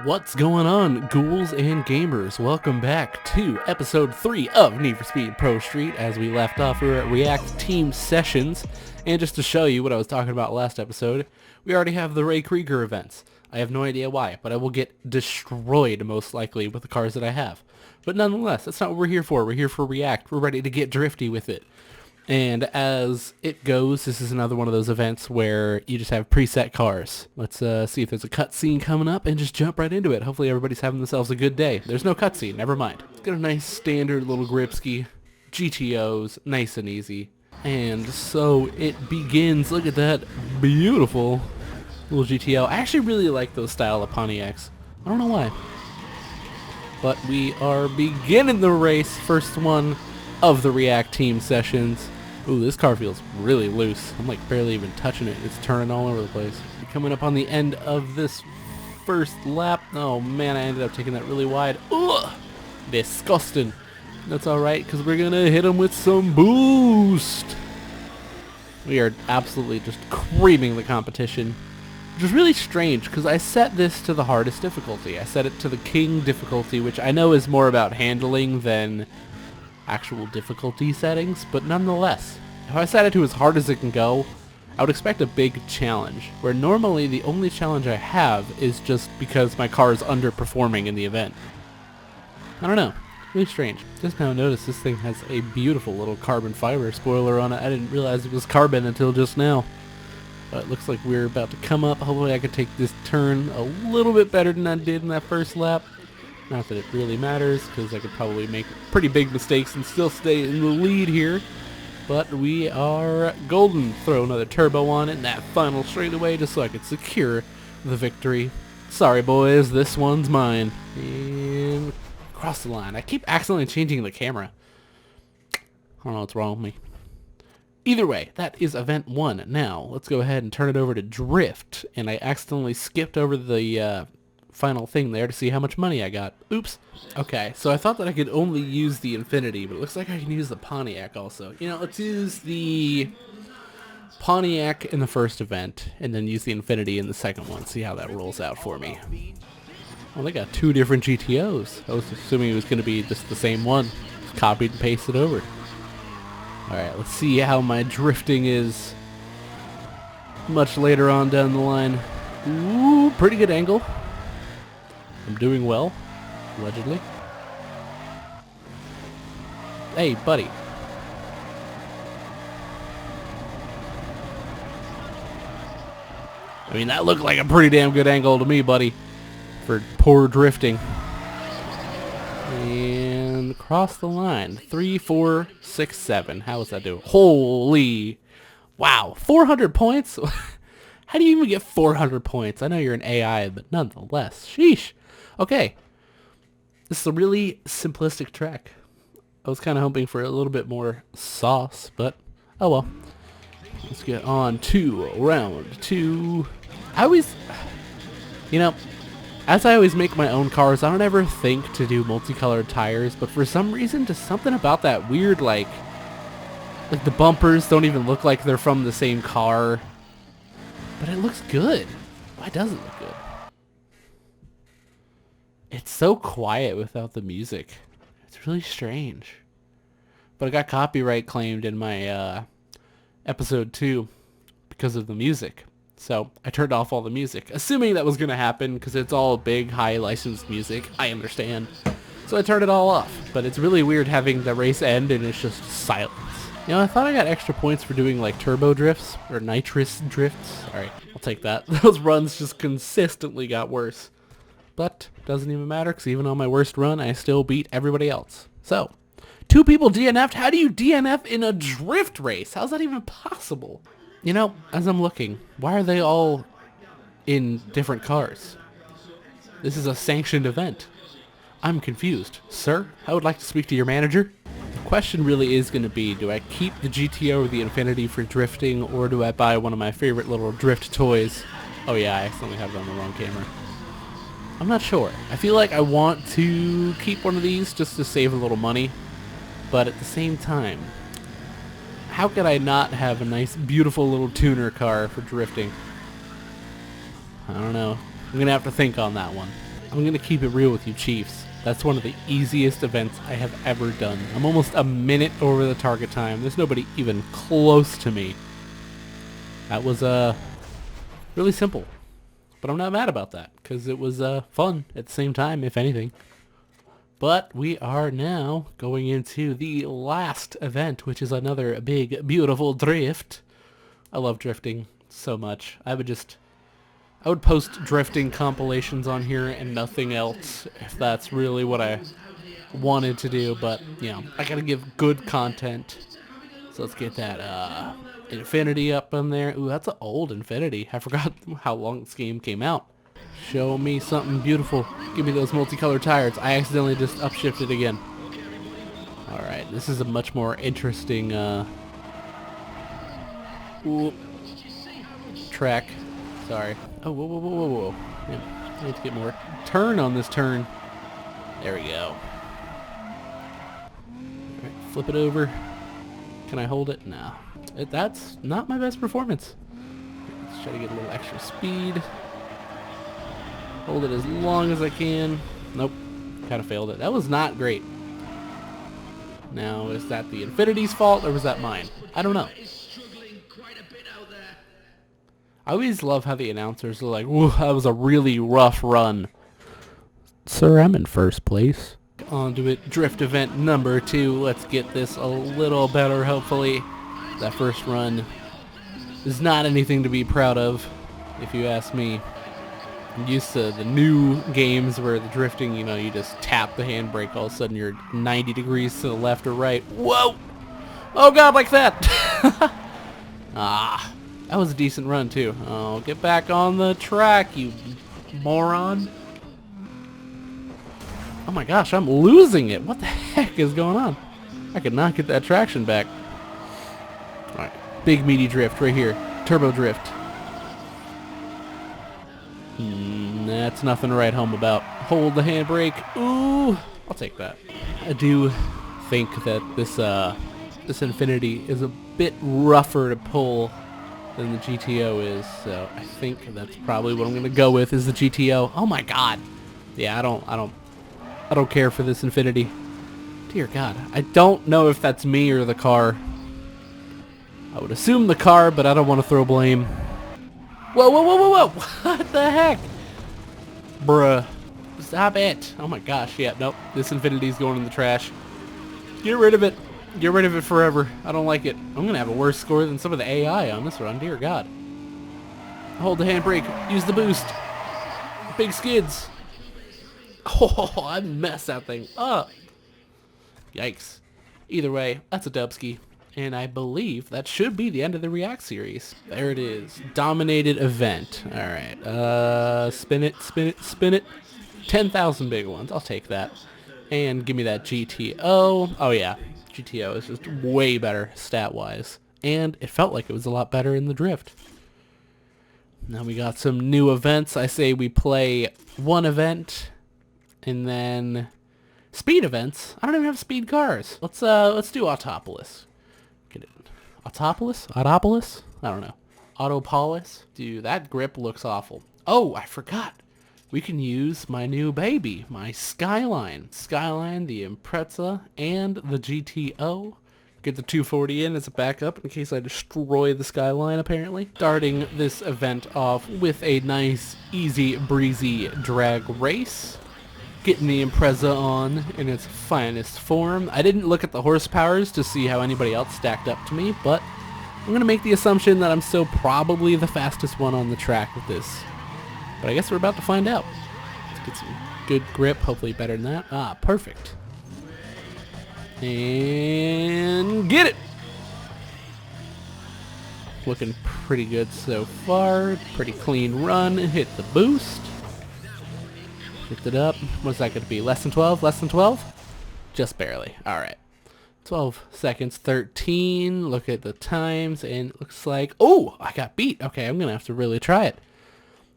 What's going on, ghouls and gamers? Welcome back to episode 3 of Need for Speed Prostreet. As we left off, we were at React Team Sessions, and just to show you what I was talking about last episode, we already have the Ray Krieger events. I have no idea why, but I will get destroyed most likely with the cars that I have. But nonetheless, that's not what we're here for. We're here for React. We're ready to get drifty with it. And as it goes, this is another one of those events where you just have preset cars. Let's see if there's a cutscene coming up and just jump right into it. Hopefully everybody's having themselves a good day. There's no cutscene, never mind. Let's get a nice standard little Gripsky. GTOs, nice and easy. And so it begins. Look at that beautiful little GTO. I actually really like those style of Pontiacs. I don't know why. But we are beginning the race. First one of the React Team Sessions. Ooh, this car feels really loose. I'm like barely even touching it. It's turning all over the place. We're coming up on the end of this first lap. Oh man, I ended up taking that really wide. Ugh! Disgusting. That's alright, because we're going to hit him with some boost. We are absolutely just creaming the competition. Which is really strange, because I set this to the hardest difficulty. I set it to the King difficulty, which I know is more about handling than actual difficulty settings, but nonetheless, if I set it to as hard as it can go, I would expect a big challenge, where normally the only challenge I have is just because my car is underperforming in the event. I don't know, really strange. Just now noticed this thing has a beautiful little carbon fiber spoiler on it. I didn't realize it was carbon until just now. But it looks like we're about to come up. Hopefully I can take this turn a little bit better than I did in that first lap. Not that it really matters, because I could probably make pretty big mistakes and still stay in the lead here. But we are golden. Throw another turbo on it in that final straightaway just so I could secure the victory. Sorry boys, this one's mine. And cross the line. I keep accidentally changing the camera. I don't know what's wrong with me. Either way, that is event 1. Now, let's go ahead and turn it over to drift. And I accidentally skipped over the final thing there to see how much money I got. Oops. Okay, so I thought that I could only use the Infinity, but it looks like I can use the Pontiac also. You know, let's use the Pontiac in the first event, and then use the Infinity in the second one. See how that rolls out for me. Well, they got 2 different GTOs. I was assuming it was going to be just the same one. Just copied and pasted over. Alright, let's see how my drifting is much later on down the line. Ooh, pretty good angle. I'm doing well, allegedly. Hey, buddy. I mean, that looked like a pretty damn good angle to me, buddy, for poor drifting. And cross the line. 3, 4, 6, 7. How was that doing? Holy. Wow. 400 points? How do you even get 400 points? I know you're an AI, but nonetheless. Sheesh. Okay. This is a really simplistic track. I was kind of hoping for a little bit more sauce, but oh well. Let's get on to round 2. I always, you know, as I always make my own cars, I don't ever think to do multicolored tires, but for some reason, just something about that weird, like the bumpers don't even look like they're from the same car, but it looks good. Why doesn't it look good? It's so quiet without the music. It's really strange. But I got copyright claimed in my episode 2 because of the music. So I turned off all the music, assuming that was going to happen because it's all big, high licensed music. I understand. So I turned it all off. But it's really weird having the race end and it's just silence. You know, I thought I got extra points for doing like turbo drifts or nitrous drifts. Alright, I'll take that. Those runs just consistently got worse. But doesn't even matter because even on my worst run, I still beat everybody else. So, 2 people DNF'd. How do you DNF in a drift race? How's that even possible? You know, as I'm looking, why are they all in different cars? This is a sanctioned event. I'm confused. Sir, I would like to speak to your manager. The question really is going to be, do I keep the GTO or the Infinity for drifting, or do I buy one of my favorite little drift toys? Oh yeah, I accidentally have it on the wrong camera. I'm not sure. I feel like I want to keep one of these just to save a little money, but at the same time, how could I not have a nice, beautiful little tuner car for drifting? I don't know. I'm going to have to think on that one. I'm going to keep it real with you, Chiefs. That's one of the easiest events I have ever done. I'm almost a minute over the target time. There's nobody even close to me. That was really simple. But I'm not mad about that, because it was fun at the same time, if anything. But we are now going into the last event, which is another big, beautiful drift. I love drifting so much. I would post drifting compilations on here and nothing else if that's really what I wanted to do, but you know, I gotta give good content. So let's get that Infinity up on there. Ooh, that's an old Infinity. I forgot how long this game came out. Show me something beautiful. Give me those multicolored tires. I accidentally just upshifted again. Alright, this is a much more interesting track. Sorry. Oh, whoa, whoa, whoa, whoa, whoa. Yeah, I need to get more turn on this turn. There we go. Alright, flip it over. Can I hold it? No. That's not my best performance. Let's try to get a little extra speed. Hold it as long as I can. Nope. Kind of failed it. That was not great. Now, is that the Infinity's fault or was that mine? I don't know. I always love how the announcers are like, "Whoa, that was a really rough run." Sir, I'm in first place. On to it. Drift event number 2. Let's get this a little better, hopefully. That first run is not anything to be proud of, if you ask me. I'm used to the new games where the drifting, you know, you just tap the handbrake, all of a sudden you're 90 degrees to the left or right. Whoa! Oh god, like that! Ah. That was a decent run, too. Oh, get back on the track, you moron. Oh my gosh, I'm losing it. What the heck is going on? I could not get that traction back. Alright, big meaty drift right here. Turbo drift. That's nothing to write home about. Hold the handbrake. Ooh, I'll take that. I do think that this Infinity is a bit rougher to pull than the GTO is, so I think that's probably what I'm gonna go with is the GTO. Oh my god. Yeah, I don't care for this Infinity. Dear god. I don't know if that's me or the car. I would assume the car, but I don't want to throw blame. Whoa, whoa, whoa, whoa, whoa! What the heck? Bruh. Stop it. Oh my gosh, yeah, nope. This Infinity's going in the trash. Get rid of it. Get rid of it forever. I don't like it. I'm going to have a worse score than some of the AI on this run. Dear God. Hold the handbrake. Use the boost. Big skids. Oh, I messed that thing up. Yikes. Either way, that's a dubski. And I believe that should be the end of the React series. There it is. Dominated event. Alright. Spin it, spin it, spin it. 10,000 big ones. I'll take that. And give me that GTO. Oh, yeah. GTO is just way better stat-wise. And it felt like it was a lot better in the drift. Now we got some new events. I say we play one event and then speed events. I don't even have speed cars. Let's do Autopolis. Get it. Autopolis? Autopolis? I don't know. Autopolis? Dude, that grip looks awful. Oh, I forgot. We can use my new baby, my Skyline. Skyline, the Impreza, and the GTO. Get the 240 in as a backup in case I destroy the Skyline, apparently. Starting this event off with a nice, easy, breezy drag race. Getting the Impreza on in its finest form. I didn't look at the horsepowers to see how anybody else stacked up to me, but I'm going to make the assumption that I'm still probably the fastest one on the track with this. But I guess we're about to find out. Let's get some good grip, hopefully better than that. Ah, perfect. And get it! Looking pretty good so far. Pretty clean run. Hit the boost. Picked it up. What's that going to be? Less than 12? Less than 12? Just barely. Alright. 12 seconds, 13. Look at the times, and it looks like... Oh! I got beat. Okay, I'm going to have to really try it.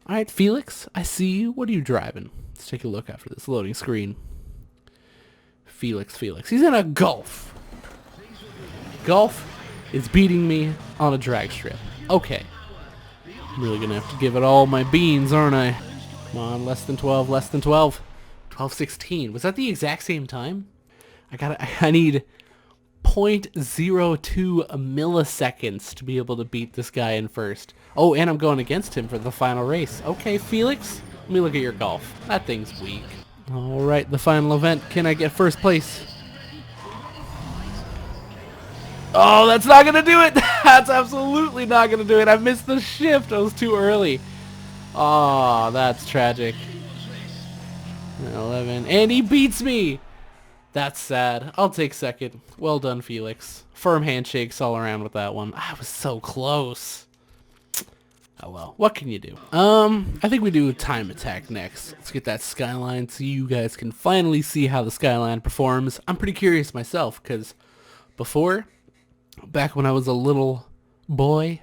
Alright, Felix, I see you. What are you driving? Let's take a look after this loading screen. Felix. He's in a Golf. Golf is beating me on a drag strip. Okay. I'm really going to have to give it all my beans, aren't I? Come on, less than 12, less than 12. 12:16. Was that the exact same time? I need 0.02 milliseconds to be able to beat this guy in first. Oh, and I'm going against him for the final race. Okay, Felix, let me look at your golf. That thing's weak. All right, the final event. Can I get first place? Oh, that's not going to do it. That's absolutely not going to do it. I missed the shift. I was too early. Oh, that's tragic. 11. And he beats me. That's sad. I'll take second. Well done, Felix. Firm handshakes all around with that one. I was so close. Oh well. What can you do? I think we do time attack next. Let's get that skyline so you guys can finally see how the skyline performs. I'm pretty curious myself because before, back when I was a little boy,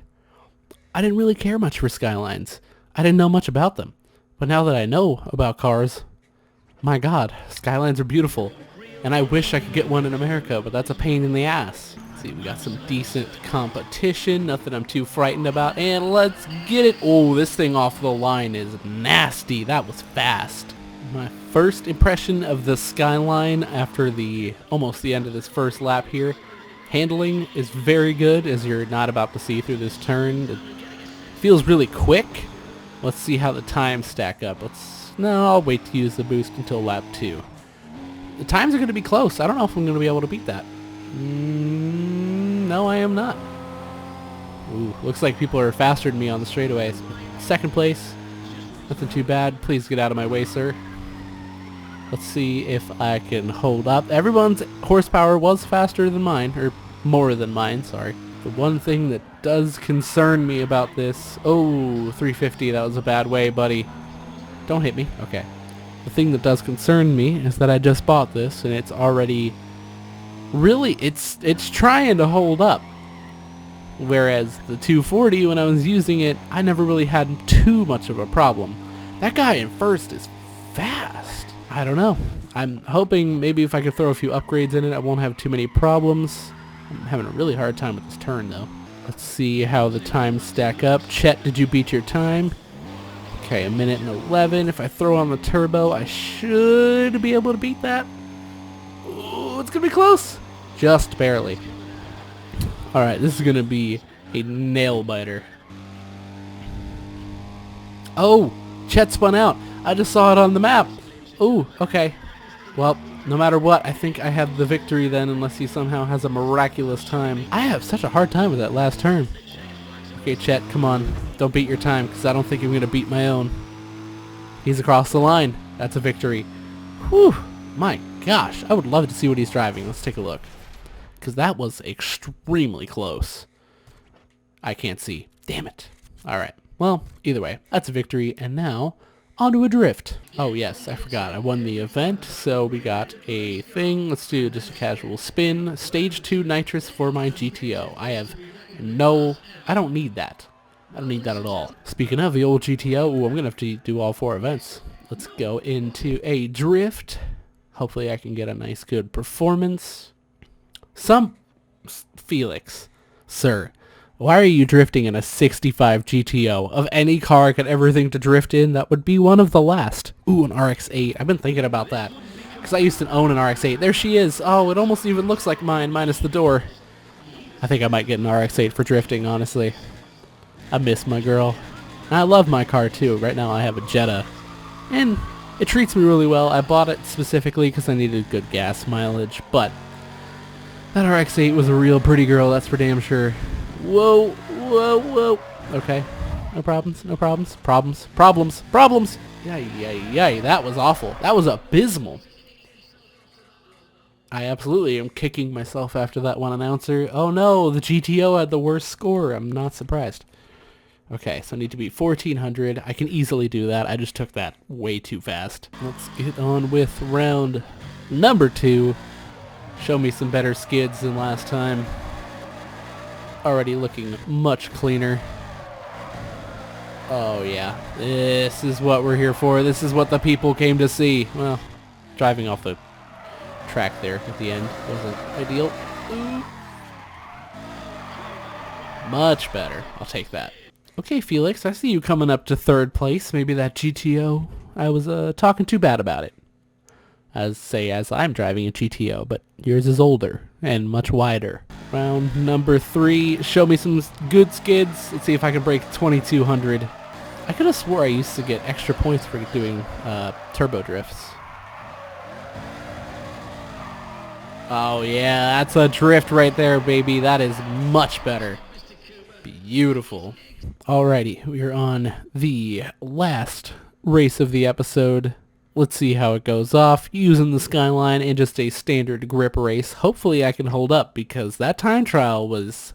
I didn't really care much for skylines. I didn't know much about them. But now that I know about cars, my God, skylines are beautiful. And I wish I could get one in America, but that's a pain in the ass. Let's see, we got some decent competition, nothing I'm too frightened about, and let's get it. Oh, this thing off the line is nasty. That was fast. My first impression of the skyline after almost the end of this first lap here. Handling is very good, as you're not about to see through this turn. It feels really quick. Let's see how the times stack up. No, I'll wait to use the boost until lap 2. The times are going to be close. I don't know if I'm going to be able to beat that. No, I am not. Ooh, looks like people are faster than me on the straightaways. Second place. Nothing too bad. Please get out of my way, sir. Let's see if I can hold up. Everyone's horsepower was faster than mine, or more than mine, sorry. The one thing that does concern me about this... Oh, 350, that was a bad way, buddy. Don't hit me. Okay. The thing that does concern me is that I just bought this and it's already really it's trying to hold up. Whereas the 240, when I was using it, I never really had too much of a problem. That guy in first is fast. I don't know. I'm hoping maybe if I could throw a few upgrades in it, I won't have too many problems. I'm having a really hard time with this turn though. Let's see how the times stack up. Chet, did you beat your time? Okay, 1:11. If I throw on the turbo, I should be able to beat that. Ooh, it's going to be close. Just barely. Alright, this is going to be a nail-biter. Oh, Chet spun out. I just saw it on the map. Ooh, okay. Well, no matter what, I think I have the victory then, unless he somehow has a miraculous time. I have such a hard time with that last turn. Okay, Chet, come on. Don't beat your time, because I don't think I'm going to beat my own. He's across the line. That's a victory. Whew. My gosh. I would love to see what he's driving. Let's take a look. Because that was extremely close. I can't see. Damn it. Alright. Well, either way, that's a victory. And now, onto a drift. Oh, yes. I forgot. I won the event, so we got a thing. Let's do just a casual spin. Stage 2 nitrous for my GTO. I don't need that. I don't need that at all. Speaking of the old GTO, I'm going to have to do all 4 events. Let's go into a drift. Hopefully I can get a nice good performance. Felix, sir, why are you drifting in a 65 GTO? Of any car I could ever think to drift in, that would be one of the last. Ooh, an RX-8. I've been thinking about that. Because I used to own an RX-8. There she is. Oh, it almost even looks like mine, minus the door. I think I might get an RX-8 for drifting, honestly. I miss my girl. And I love my car, too. Right now I have a Jetta. And it treats me really well. I bought it specifically because I needed good gas mileage. But that RX-8 was a real pretty girl, that's for damn sure. Whoa, whoa, whoa. Okay. No problems, no problems. Problems. Yay. That was awful. That was abysmal. I absolutely am kicking myself after that one announcer. Oh no, the GTO had the worst score. I'm not surprised. Okay, so I need to beat 1400. I can easily do that. I just took that way too fast. Let's get on with round number 2. Show me some better skids than last time. Already looking much cleaner. Oh yeah, this is what we're here for. This is what the people came to see. Well, driving off the track there at the end wasn't ideal. Ooh. Much better. I'll take that. Okay, Felix, I see you coming up to 3rd place. Maybe that GTO I was talking too bad about it. As I'm driving a GTO, but yours is older and much wider. Round number 3. Show me some good skids. Let's see if I can break 2200. I could have swore I used to get extra points for doing turbo drifts. Oh yeah, that's a drift right there, baby. That is much better. Beautiful. Alrighty, we are on the last race of the episode. Let's see how it goes off using the Skyline in just a standard grip race. Hopefully I can hold up because that time trial was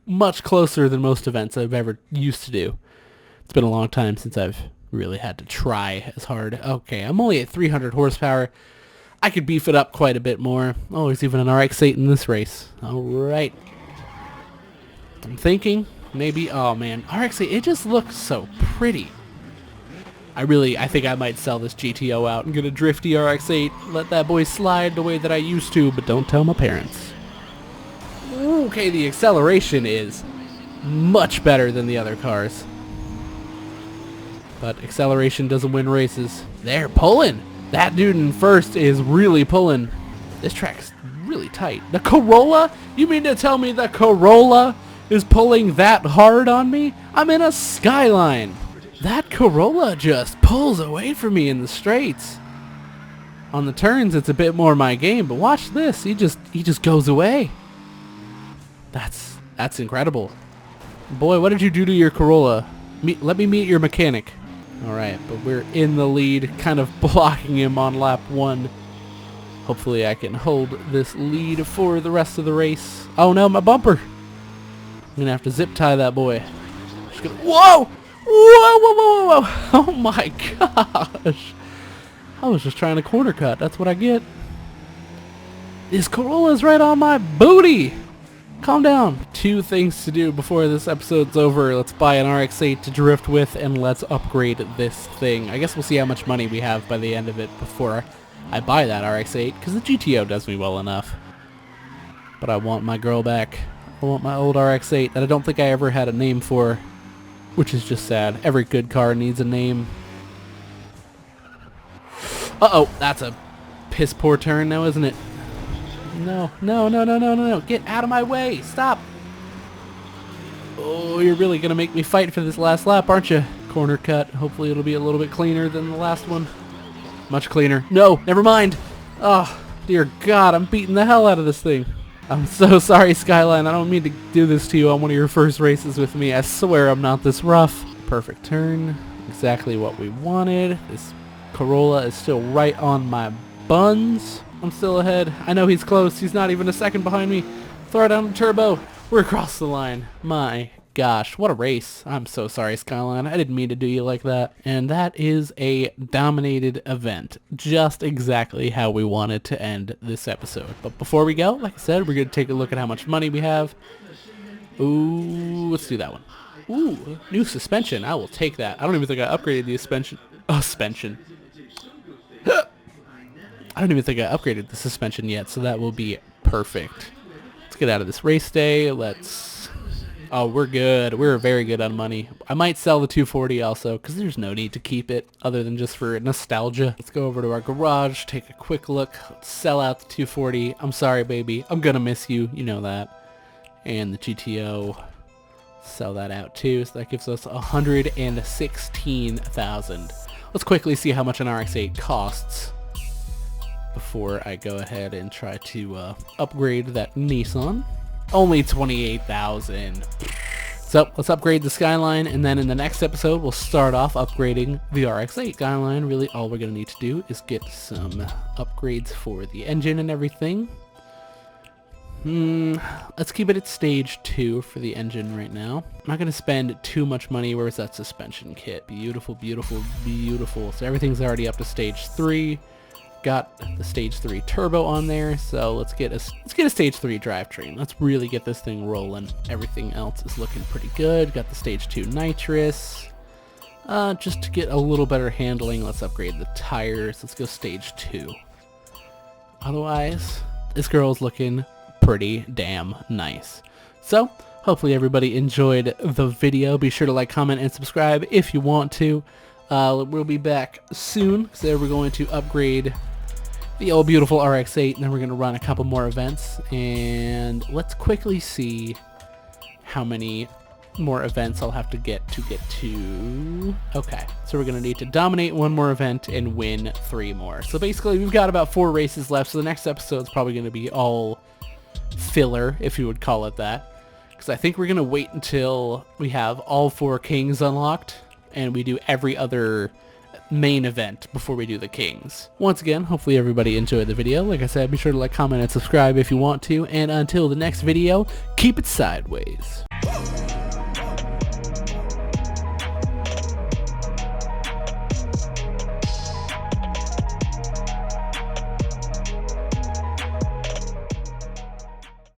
much closer than most events I've ever used to do. It's been a long time since I've really had to try as hard. Okay, I'm only at 300 horsepower. I could beef it up quite a bit more. Oh, there's even an RX-8 in this race. Alright. I'm thinking maybe, oh man, RX-8, it just looks so pretty. I think I might sell this GTO out and get a drifty RX-8. Let that boy slide the way that I used to, but don't tell my parents. Okay, the acceleration is much better than the other cars. But acceleration doesn't win races. They're pulling. That dude in first is really pulling. This track's really tight. The Corolla? You mean to tell me the Corolla is pulling that hard on me? I'm in a Skyline. That Corolla just pulls away from me in the straights. On the turns, it's a bit more my game, but watch this. He just goes away. That's incredible. Boy, what did you do to your Corolla? Let me meet your mechanic. Alright, but we're in the lead, kind of blocking him on lap 1. Hopefully I can hold this lead for the rest of the race. Oh no, my bumper! I'm gonna have to zip tie that boy. Whoa! Whoa, whoa, whoa, whoa! Oh my gosh! I was just trying to corner cut. That's what I get. This Corolla's right on my booty! Calm down. 2 things to do before this episode's over. Let's buy an RX-8 to drift with, and let's upgrade this thing. I guess we'll see how much money we have by the end of it before I buy that RX-8, because the GTO does me well enough. But I want my girl back. I want my old RX-8 that I don't think I ever had a name for. Which is just sad. Every good car needs a name. Uh-oh, that's a piss poor turn now, isn't it? No, no, no, no, no, no, no. Get out of my way. Stop. Oh, you're really going to make me fight for this last lap, aren't you? Corner cut. Hopefully it'll be a little bit cleaner than the last one. Much cleaner. No, never mind. Oh, dear God, I'm beating the hell out of this thing. I'm so sorry, Skyline. I don't mean to do this to you on one of your first races with me. I swear I'm not this rough. Perfect turn. Exactly what we wanted. This Corolla is still right on my buns. I'm still ahead. I know he's close. He's not even a second behind me. Throw down the turbo. We're across the line. My gosh, what a race. I'm so sorry, Skyline. I didn't mean to do you like that. And that is a dominated event. Just exactly how we wanted to end this episode. But before we go, like I said, we're going to take a look at how much money we have. Ooh, let's do that one. Ooh, new suspension. I will take that. I don't even think I upgraded the suspension. Suspension. I don't even think I upgraded the suspension yet, so that will be perfect. Let's get out of this race day. Oh, we're good. We're very good on money. I might sell the 240 also, because there's no need to keep it other than just for nostalgia. Let's go over to our garage, take a quick look. Let's sell out the 240. I'm sorry, baby. I'm going to miss you. You know that. And the GTO, sell that out too. So that gives us 116,000. Let's quickly see how much an RX-8 costs before I go ahead and try to upgrade that Nissan. Only 28,000. So let's upgrade the Skyline, and then in the next episode we'll start off upgrading the RX-8. Skyline, really all we're going to need to do is get some upgrades for the engine and everything. Let's keep it at stage 2 for the engine right now. I'm not going to spend too much money. Where's that suspension kit? Beautiful, beautiful, beautiful. So everything's already up to stage 3. Got the stage 3 turbo on there, so let's get a stage 3 drivetrain. Let's really get this thing rolling. Everything else is looking pretty good. Got the stage 2 nitrous. Just to get a little better handling, let's upgrade the tires. Let's go stage 2. Otherwise, this girl's looking pretty damn nice. So hopefully everybody enjoyed the video. Be sure to like, comment, and subscribe if you want to. We'll be back soon, so we're going to upgrade the old beautiful RX-8, and then we're going to run a couple more events, and let's quickly see how many more events I'll have to get to. Okay, so we're going to need to dominate one more event and win 3 more. So basically, we've got about 4 races left, so the next episode's probably going to be all filler, if you would call it that, because I think we're going to wait until we have all 4 kings unlocked, and we do every other main event before we do the kings. Once again, hopefully everybody enjoyed the video. Like I said, be sure to like, comment, and subscribe if you want to, and until the next video, keep it sideways.